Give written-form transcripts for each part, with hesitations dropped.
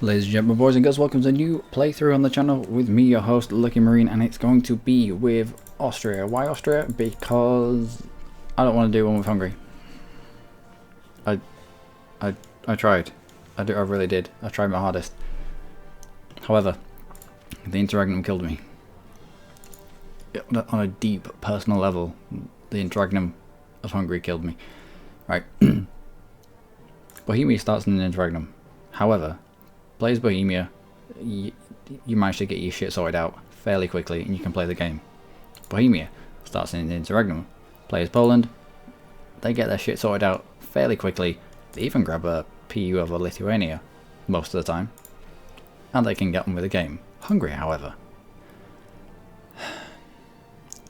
Ladies and gentlemen, boys and girls, welcome to a new playthrough on the channel with me, your host, Luckymarine, and it's going to be with Austria. Why Austria? Because I don't want to do one with Hungary. I tried. I really did. I tried my hardest. However, the interregnum killed me. On a deep personal level, the interregnum of Hungary killed me. Right. Bohemia starts in an interregnum. However, plays Bohemia, you manage to get your shit sorted out fairly quickly and you can play the game. Bohemia starts in an interregnum. Plays Poland, they get their shit sorted out fairly quickly. They even grab a PU over Lithuania most of the time. And they can get on with the game. Hungary, however.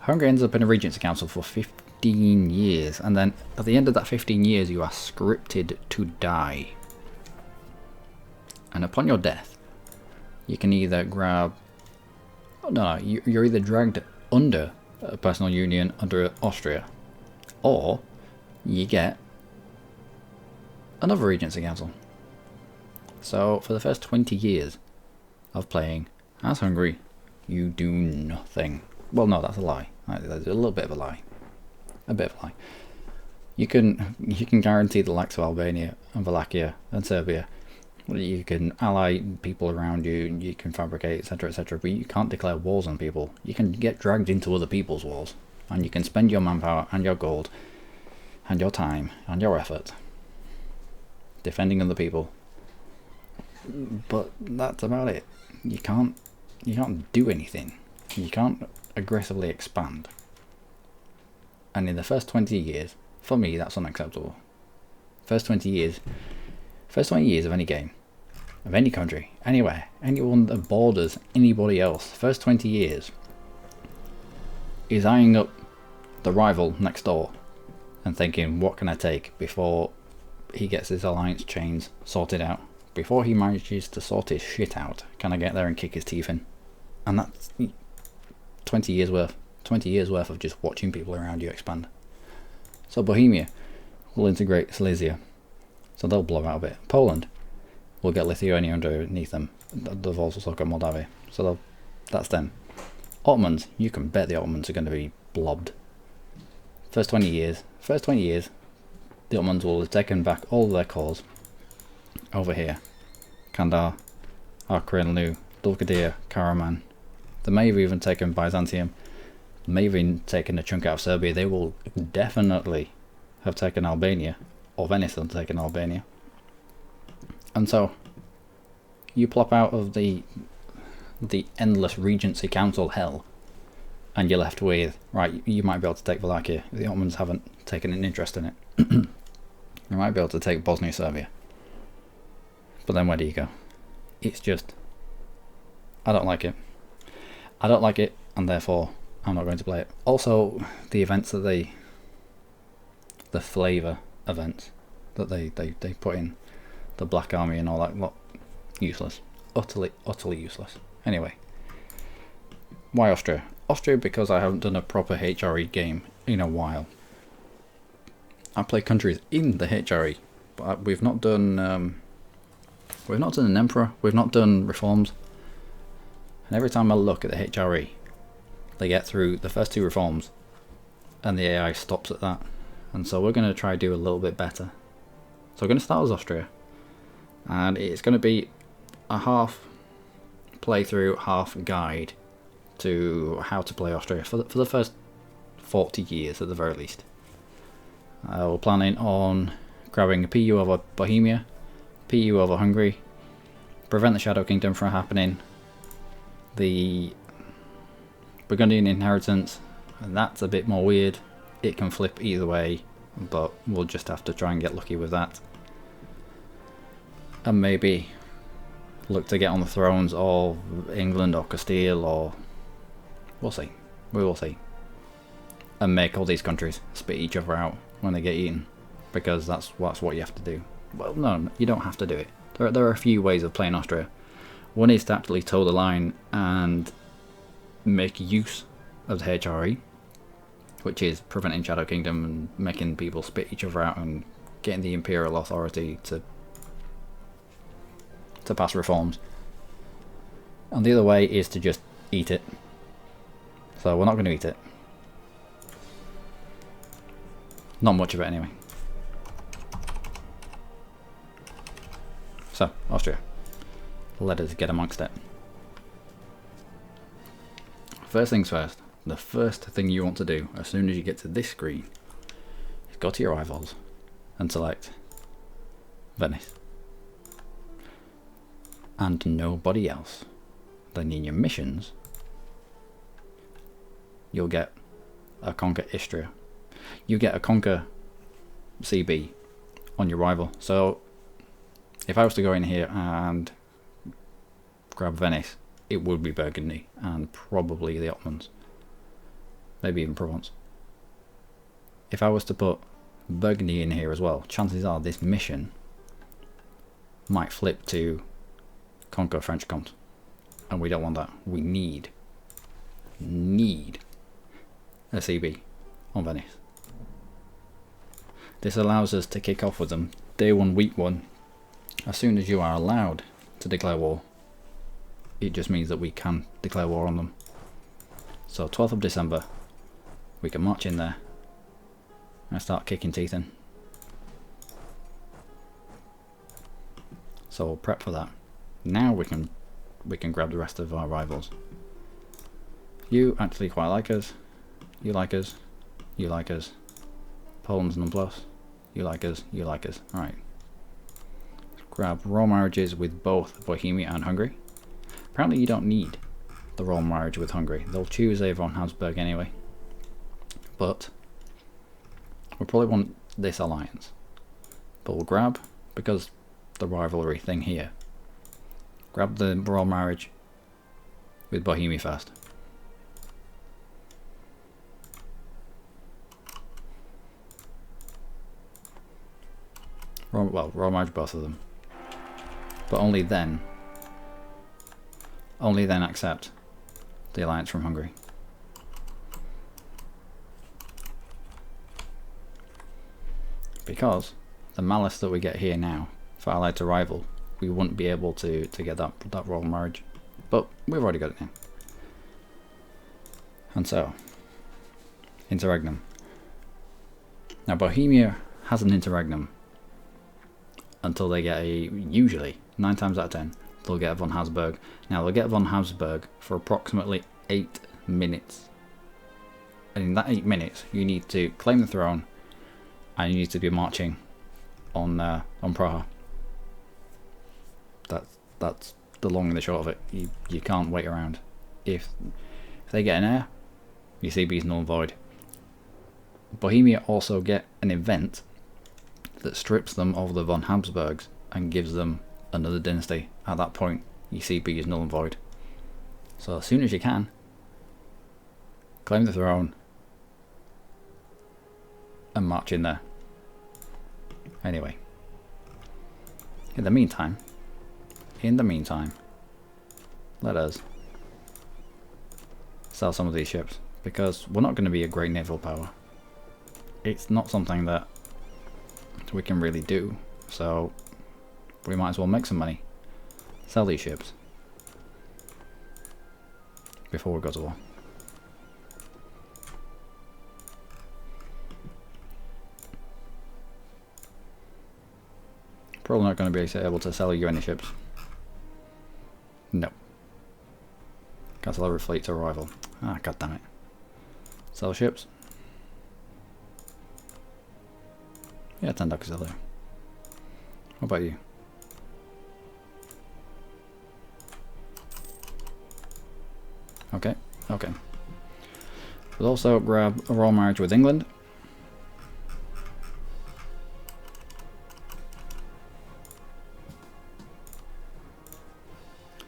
Hungary ends up in a Regency Council for 15 years. And then at the end of that 15 years you are scripted to die. And upon your death, you can either grab... Oh, no, you're either dragged under a personal union under Austria, or you get another Regency Council. So for the first 20 years of playing as Hungary, you do nothing. Well, no, that's a lie. That's a little bit of a lie. A bit of a lie. You can guarantee the likes of Albania and Wallachia and Serbia. You can ally people around you, you can fabricate, etc, etc, but you can't declare wars on people. You can get dragged into other people's wars, and you can spend your manpower and your gold and your time and your effort defending other people. But that's about it. You can't do anything. You can't aggressively expand. And in the first 20 years, for me, that's unacceptable. First 20 years of any game, of any country, anywhere, anyone that borders anybody else, first 20 years is eyeing up the rival next door and thinking, what can I take before he gets his alliance chains sorted out, before he manages to sort his shit out, can I get there and kick his teeth in? And that's 20 years worth of just watching people around you expand. So Bohemia will integrate Silesia, so they'll blow out a bit. Poland will get Lithuania underneath them. They've also got Moldavia, so that's them. Ottomans, you can bet the Ottomans are going to be blobbed. First 20 years, the Ottomans will have taken back all of their cores over here. Kandar, Arkhangelsk, Dulkadir, Karaman. They may have even taken Byzantium. They may have even taken a chunk out of Serbia. They will definitely have taken Albania. Or Venice have taken Albania. And so you plop out of the endless Regency Council hell and you're left with, right, you might be able to take Wallachia. The Ottomans haven't taken an interest in it. You might be able to take Bosnia Serbia. But then where do you go? It's just, I don't like it. I don't like it, and therefore I'm not going to play it. Also, the events that the flavour events that they put in, the Black Army and all that lot, useless. Utterly useless. Anyway, why Austria? Austria because I haven't done a proper HRE game in a while. I play countries in the HRE, but we've not done an emperor, we've not done reforms. And every time I look at the HRE, they get through the first two reforms and the AI stops at that. And so we're going to try to do a little bit better. So we're going to start as Austria, and it's going to be a half playthrough, half guide to how to play Austria for the first 40 years at the very least. We're planning on grabbing a PU over Bohemia, PU over Hungary, prevent the Shadow Kingdom from happening, the Burgundian inheritance, and that's a bit more weird. It can flip either way, but we'll just have to try and get lucky with that. And maybe look to get on the thrones of England or Castile, or we'll see. We will see. And make all these countries spit each other out when they get eaten, because that's what you have to do. Well, no, you don't have to do it. There are a few ways of playing Austria. One is to actually toe the line and make use of the HRE, which is preventing Shadow Kingdom and making people spit each other out and getting the Imperial Authority to to pass reforms. And the other way is to just eat it. So we're not going to eat it. Not much of it anyway. So, Austria. Let us get amongst it. First things first. The first thing you want to do as soon as you get to this screen is go to your rivals and select Venice. And nobody else. Then in your missions, you'll get a Conquer Istria. You get a Conquer CB on your rival. So if I was to go in here and grab Venice, it would be Burgundy and probably the Ottomans. Maybe even Provence. If I was to put Burgundy in here as well, chances are this mission might flip to Conquer French Comte. And we don't want that. We need a CB on Venice. This allows us to kick off with them day one, week one. As soon as you are allowed to declare war, it just means that we can declare war on them. So 12th of December, we can march in there and start kicking teeth in. So we'll prep for that. Now we can grab the rest of our rivals. You actually quite like us. You like us. You like us. Poland's nonplus. You like us. You like us. Alright. Grab royal marriages with both Bohemia and Hungary. Apparently you don't need the royal marriage with Hungary. They'll choose a von Habsburg anyway. But we'll probably want this alliance. But we'll grab, because the rivalry thing here, grab the royal marriage with Bohemia first. Well, royal marriage both of them. But only then accept the alliance from Hungary. Because the malice that we get here now for allied to rival, we wouldn't be able to get that royal marriage. But we've already got it now. And so, interregnum. Now Bohemia has an interregnum until they get usually 9 times out of 10, they'll get a von Habsburg. Now they'll get a von Habsburg for approximately 8 minutes. And in that 8 minutes, you need to claim the throne, and you need to be marching on Praha. That's the long and the short of it. You can't wait around. If they get an heir, your CB is null and void. Bohemia also get an event that strips them of the von Habsburgs and gives them another dynasty. At that point, your CB is null and void. So as soon as you can, claim the throne and march in there. Anyway, in the meantime, let us sell some of these ships, because we're not going to be a great naval power. It's not something that we can really do, so we might as well make some money. Sell these ships before we go to war. Probably not going to be able to sell you any ships. No. Can't sell every fleet to a rival. Ah, god damn it. Sell ships. Yeah, 10 ducks are there. What about you? Okay, okay. We'll also grab a royal marriage with England.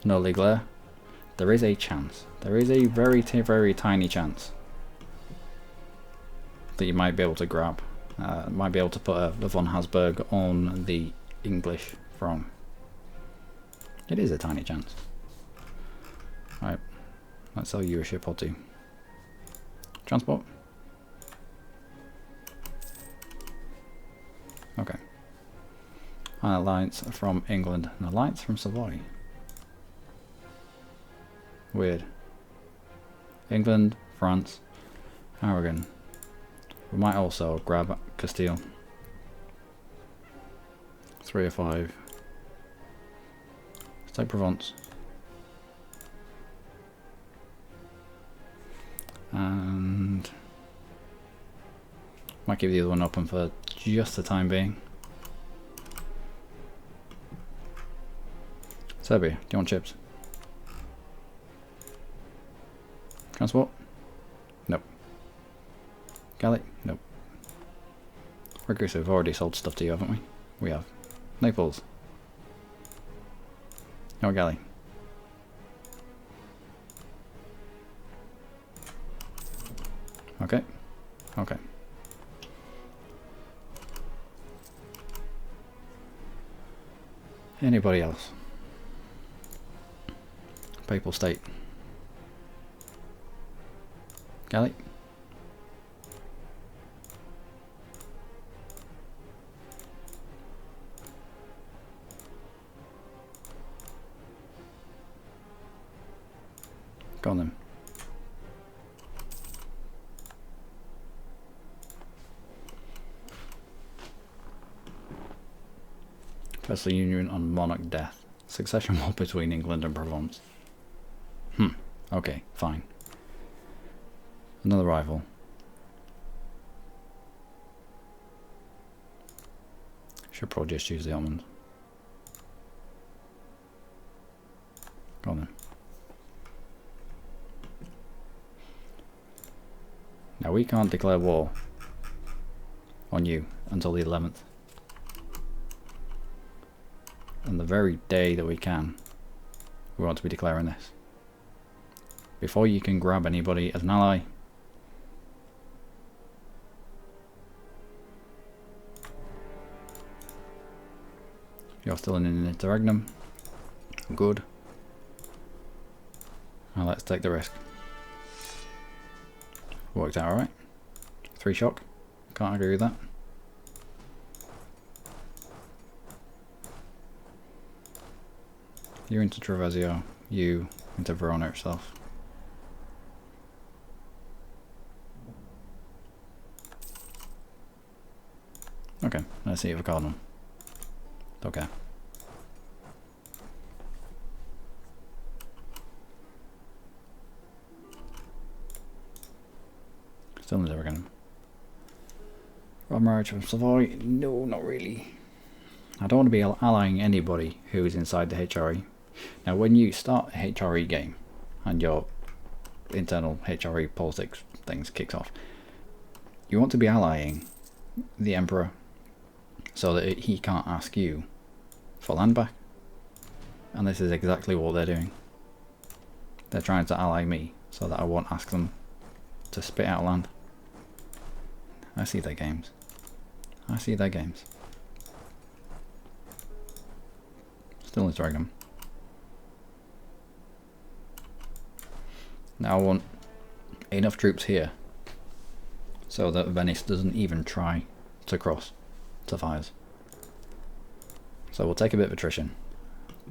No legal heir. There is a chance. There is a very, very tiny chance that you might be able to grab. Might be able to put a von Habsburg on the English throne. It is a tiny chance. Right, let's sell you a ship or two. Transport. An alliance from England. An alliance from Savoy. Weird. England, France, Aragon. We might also grab Castile. 3 or 5. Let's take Provence. And might keep the other one open for just the time being. Serbia, do you want chips? Transport? Nope. Gallic? Nope. Recruiter, we've already sold stuff to you, haven't we? We have. Naples. No galley. Okay. Okay. Anybody else? Papal State. Galley? Go on then. Personal union on monarch death. Succession war between England and Provence. Okay, fine. Another rival. Should probably just use the almond. Go on then. Now we can't declare war on you until the 11th. And the very day that we can, we want to be declaring this. Before you can grab anybody as an ally, you're still in an interregnum. Good. Now let's take the risk. Worked out alright. 3 shock. Can't agree with that. You're into Treviso. You into Verona itself. Okay, let's see if I caught them. Okay. Still never gonna. Rob Marriage from Savoy? No, not really. I don't want to be allying anybody who is inside the HRE. Now, when you start a HRE game and your internal HRE politics things kicks off, you want to be allying the Emperor so that he can't ask you for land back. And this is exactly what they're doing. They're trying to ally me so that I won't ask them to spit out land. I see their games. I see their games. Still destroying them. Now I want enough troops here so that Venice doesn't even try to cross to fires. So we'll take a bit of attrition,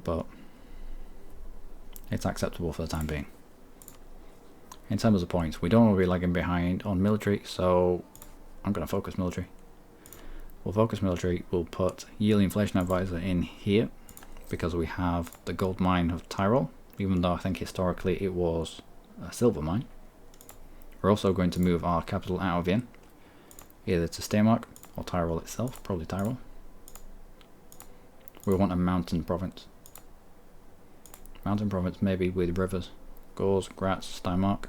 but it's acceptable for the time being. In terms of points, we don't want to be lagging behind on military, so I'm going to focus military. We'll focus military. We'll put yearly inflation advisor in here because we have the gold mine of Tyrol, even though I think historically it was a silver mine. We're also going to move our capital out of Vienna, either to Steiermark or Tyrol itself, probably Tyrol. We want a mountain province. Mountain province maybe with rivers. Gors, Graz, Steiermark.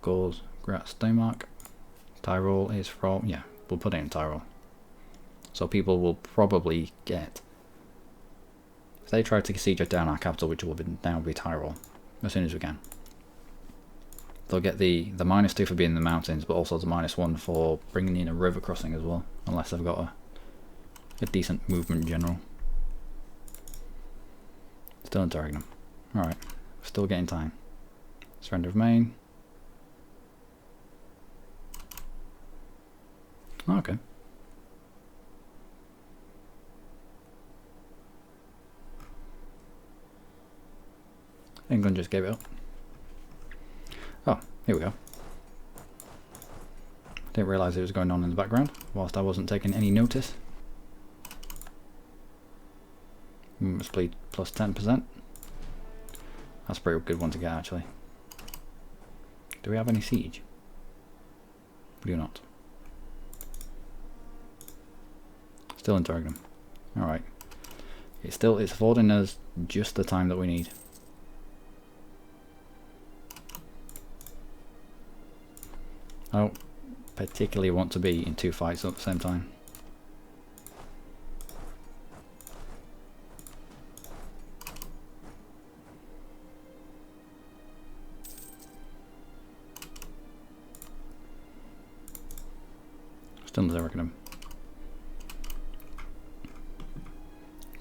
Gors, Graz, Steiermark. Tyrol is from, yeah, we'll put it in Tyrol. So people will probably get, if they try to siege down our capital, which will now be Tyrol, as soon as we can, they'll get the -2 for being in the mountains, but also the -1 for bringing in a river crossing as well, unless they've got a decent movement general. Still interrogating them. Alright, still getting time. Surrender of Maine. Okay. England just gave it up. Oh, here we go. Didn't realise it was going on in the background whilst I wasn't taking any notice. Must be plus 10%. That's a pretty good one to get, actually. Do we have any siege? We do not. Still interrogating them. Alright. It's affording us just the time that we need. I don't particularly want to be in 2 fights at the same time. Still interrogating them.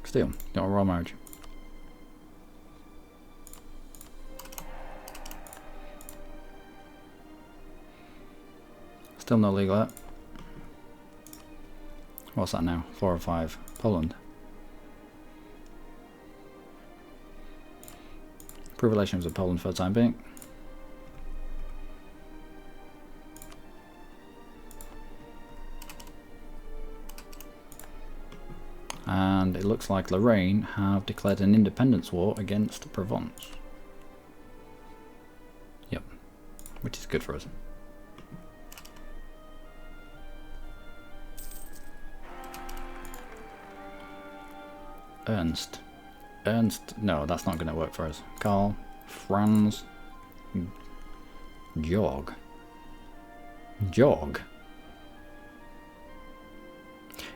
Still, got a royal marriage. Still no legal yet. What's that now? 4 or 5. Poland. Improve relations with Poland for the time being. And it looks like Lorraine have declared an independence war against Provence. Yep, which is good for us. Ernst, no, that's not going to work for us. Karl, Franz, Georg.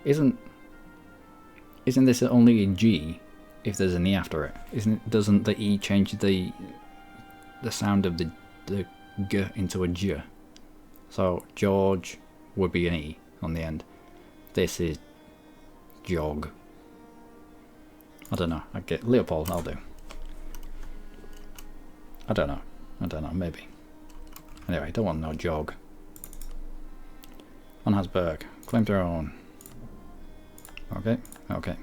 Isn't this only a G if there's an E after it? Doesn't the E change the sound of the G into a J? So George would be an E on the end. This is Jog. I don't know. I get Leopold, I'll do. I don't know, maybe. Anyway, don't want no Jog. On Habsburg. Claim throne. Okay.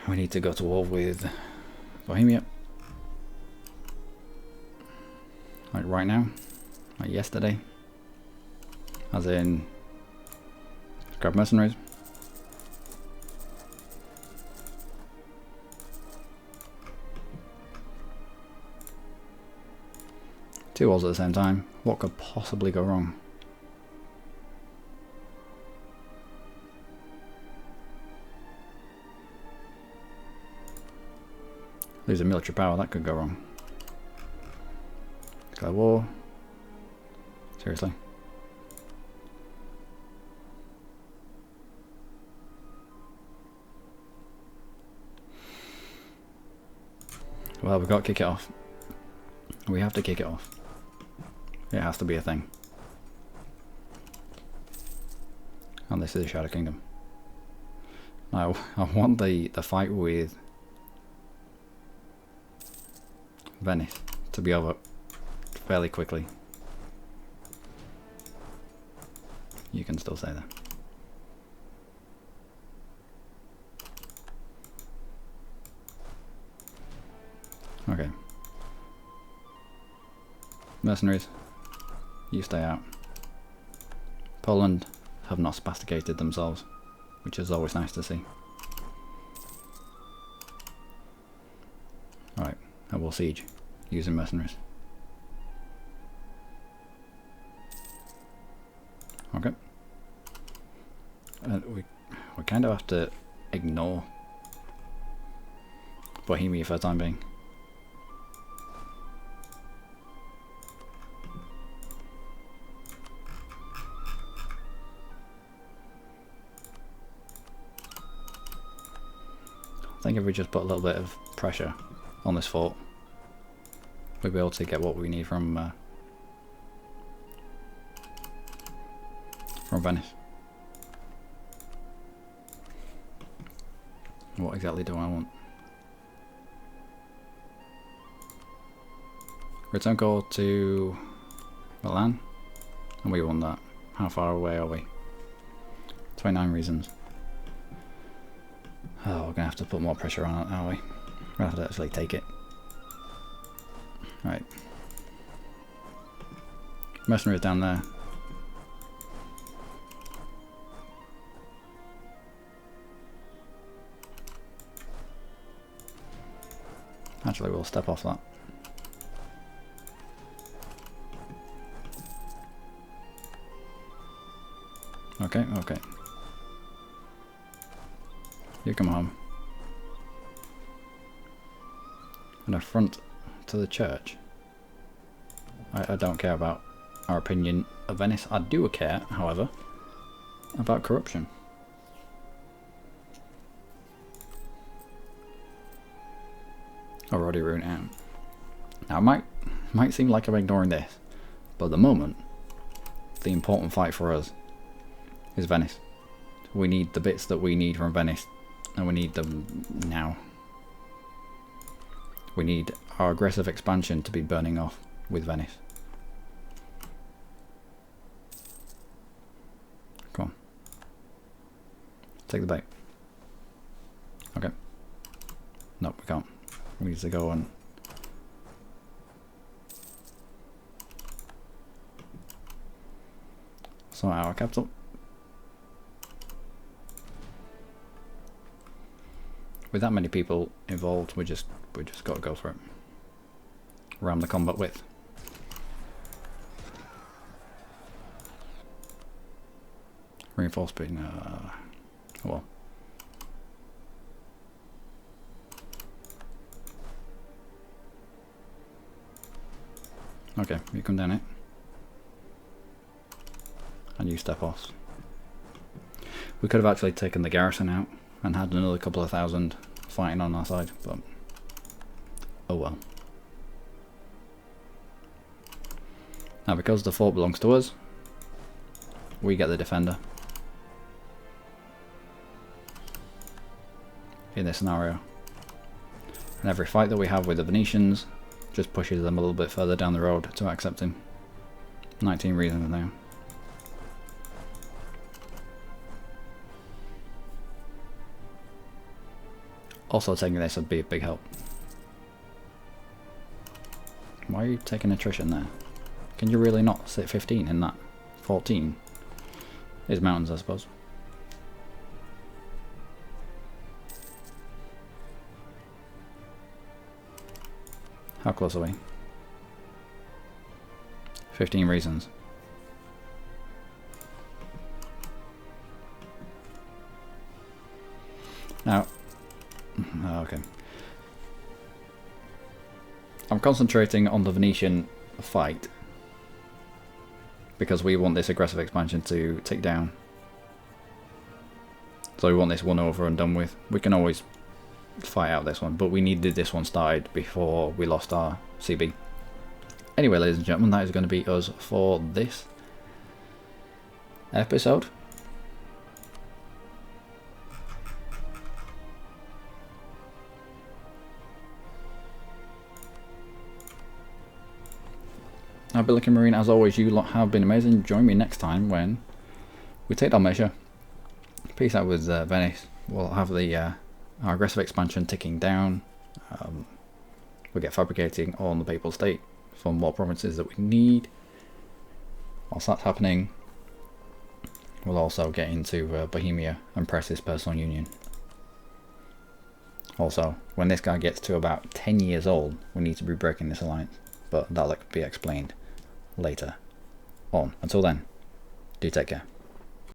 We need to go to war with Bohemia. Like right now. Like yesterday. As in, grab mercenaries. Two wars at the same time. What could possibly go wrong? Lose a military power, that could go wrong. Declare war. Seriously. Well, we've got to kick it off. We have to kick it off. It has to be a thing. And this is the Shadow Kingdom. Now, I want the fight with Venice to be over fairly quickly. You can still say that. Okay. Mercenaries, you stay out. Poland have not spasticated themselves, which is always nice to see. Alright, I will siege using mercenaries. Okay. We kind of have to ignore Bohemia for the time being. I think if we just put a little bit of pressure on this fort, we'll be able to get what we need from Venice. What exactly do I want? Return call to Milan, and we want that. How far away are we? 29 reasons. Oh, we're gonna have to put more pressure on it, aren't we? We're gonna have to actually take it. Right. Mercenaries down there. Actually, we'll step off that. Okay, okay. You come home. And a front to the church. I don't care about our opinion of Venice. I do care, however, about corruption. Already ruined out. Now it might seem like I'm ignoring this, but at the moment, the important fight for us is Venice. We need the bits that we need from Venice, and we need them now. We need our aggressive expansion to be burning off with Venice. Come on. Take the bait. Okay. Nope, we can't. We need to go and sort out our capital. With that many people involved, we just got to go for it. Ram the combat width. Reinforce speed. Oh well. Okay, you come down it. And you step off. We could have actually taken the garrison out and had another couple of thousand fighting on our side, but oh well. Now because the fort belongs to us, we get the defender in this scenario. And every fight that we have with the Venetians just pushes them a little bit further down the road to accepting. 19 reasons now. Also taking this would be a big help. Why are you taking attrition there? Can you really not sit 15 in that? 14 is mountains, I suppose. How close are we? 15 reasons. Now, okay. I'm concentrating on the Venetian fight because we want this aggressive expansion to take down. So we want this one over and done with. We can always fight out this one, but we needed this one started before we lost our CB. Anyway, ladies and gentlemen, that is going to be us for this episode. I've been Luckymarine. As always, you lot have been amazing. Join me next time when we take our measure. Peace out with Venice. We'll have the our aggressive expansion ticking down. We'll get fabricating on the Papal State for more provinces that we need. Whilst that's happening, we'll also get into Bohemia and press his personal union. Also, when this guy gets to about 10 years old, we need to be breaking this alliance, but that'll be explained later on. Until then, do take care.